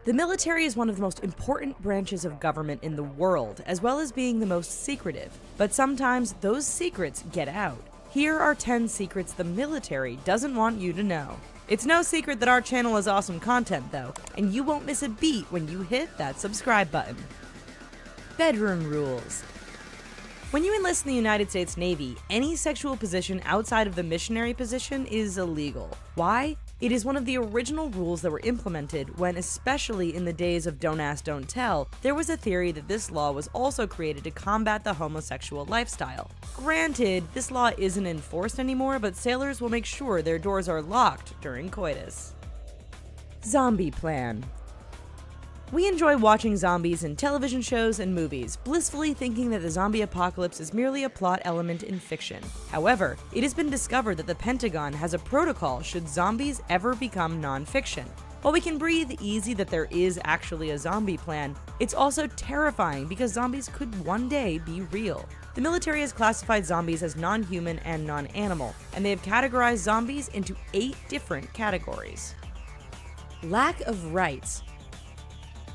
The military is one of the most important branches of government in the world, as well as being the most secretive. But sometimes those secrets get out. Here are 10 secrets the military doesn't want you to know. It's no secret that our channel has awesome content though, and you won't miss a beat when you hit that subscribe button. Bedroom rules. When you enlist in the United States Navy, any sexual position outside of the missionary position is illegal. Why? It is one of the original rules that were implemented when, especially in the days of Don't Ask, Don't Tell, there was a theory that this law was also created to combat the homosexual lifestyle. Granted, this law isn't enforced anymore, but sailors will make sure their doors are locked during coitus. Zombie plan. We enjoy watching zombies in television shows and movies, blissfully thinking that the zombie apocalypse is merely a plot element in fiction. However, it has been discovered that the Pentagon has a protocol should zombies ever become non-fiction. While we can breathe easy that there is actually a zombie plan, it's also terrifying because zombies could one day be real. The military has classified zombies as non-human and non-animal, and they have categorized zombies into 8 different categories. Lack of rights.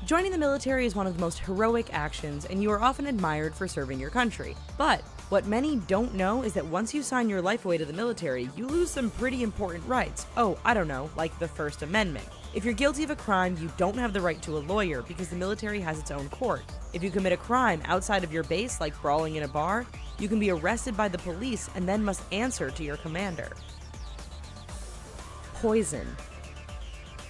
Joining the military is one of the most heroic actions, and you are often admired for serving your country. But what many don't know is that once you sign your life away to the military, you lose some pretty important rights. Oh, I don't know, like the First Amendment. If you're guilty of a crime, you don't have the right to a lawyer because the military has its own court. If you commit a crime outside of your base, like brawling in a bar, you can be arrested by the police and then must answer to your commander. Poison.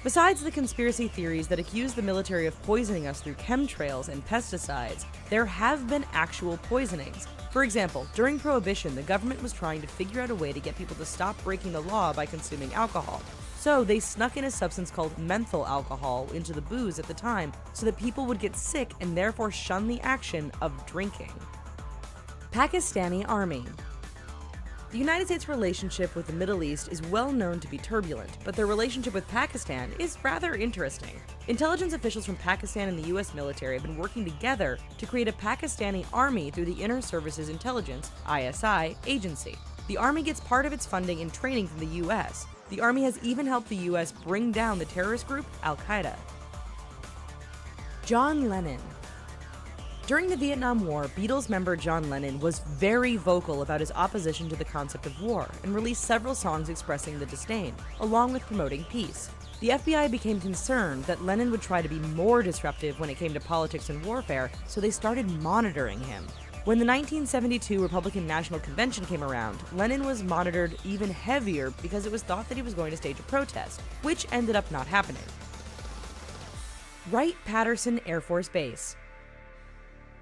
Besides the conspiracy theories that accuse the military of poisoning us through chemtrails and pesticides, there have been actual poisonings. For example, during Prohibition, the government was trying to figure out a way to get people to stop breaking the law by consuming alcohol. So they snuck in a substance called menthol alcohol into the booze at the time so that people would get sick and therefore shun the action of drinking. Pakistani Army. The United States' relationship with the Middle East is well known to be turbulent, but their relationship with Pakistan is rather interesting. Intelligence officials from Pakistan and the US military have been working together to create a Pakistani army through the Inter Services Intelligence (ISI) agency. The army gets part of its funding and training from the US. The army has even helped the US bring down the terrorist group Al-Qaeda. John Lennon. During the Vietnam War, Beatles member John Lennon was very vocal about his opposition to the concept of war and released several songs expressing the disdain, along with promoting peace. The FBI became concerned that Lennon would try to be more disruptive when it came to politics and warfare, so they started monitoring him. When the 1972 Republican National Convention came around, Lennon was monitored even heavier because it was thought that he was going to stage a protest, which ended up not happening. Wright-Patterson Air Force Base.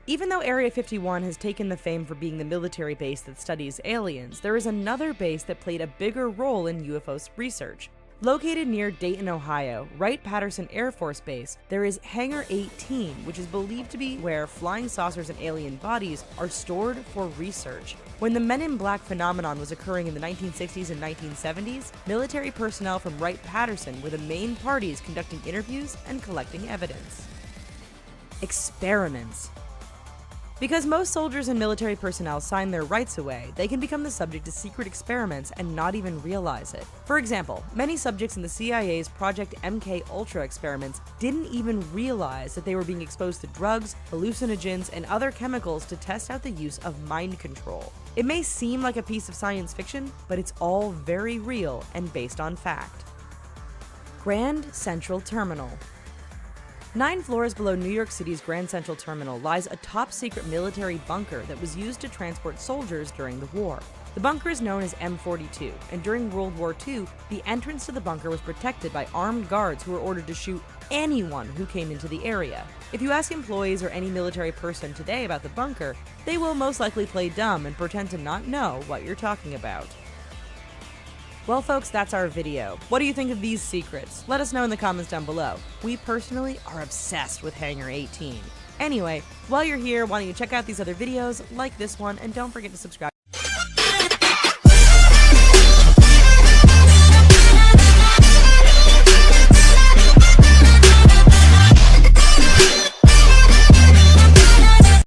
Even though Area 51 has taken the fame for being the military base that studies aliens, there is another base that played a bigger role in UFO research. Located near Dayton, Ohio, Wright-Patterson Air Force Base, there is Hangar 18, which is believed to be where flying saucers and alien bodies are stored for research. When the Men in Black phenomenon was occurring in the 1960s and 1970s, military personnel from Wright-Patterson were the main parties conducting interviews and collecting evidence. Experiments. Because most soldiers and military personnel sign their rights away, they can become the subject of secret experiments and not even realize it. For example, many subjects in the CIA's Project MK Ultra experiments didn't even realize that they were being exposed to drugs, hallucinogens, and other chemicals to test out the use of mind control. It may seem like a piece of science fiction, but it's all very real and based on fact. Grand Central Terminal. 9 floors below New York City's Grand Central Terminal lies a top-secret military bunker that was used to transport soldiers during the war. The bunker is known as M42, and during World War II, the entrance to the bunker was protected by armed guards who were ordered to shoot anyone who came into the area. If you ask employees or any military person today about the bunker, they will most likely play dumb and pretend to not know what you're talking about. Well folks, that's our video. What do you think of these secrets? Let us know in the comments down below. We personally are obsessed with Hangar 18. Anyway, while you're here, why don't you check out these other videos, like this one, and don't forget to subscribe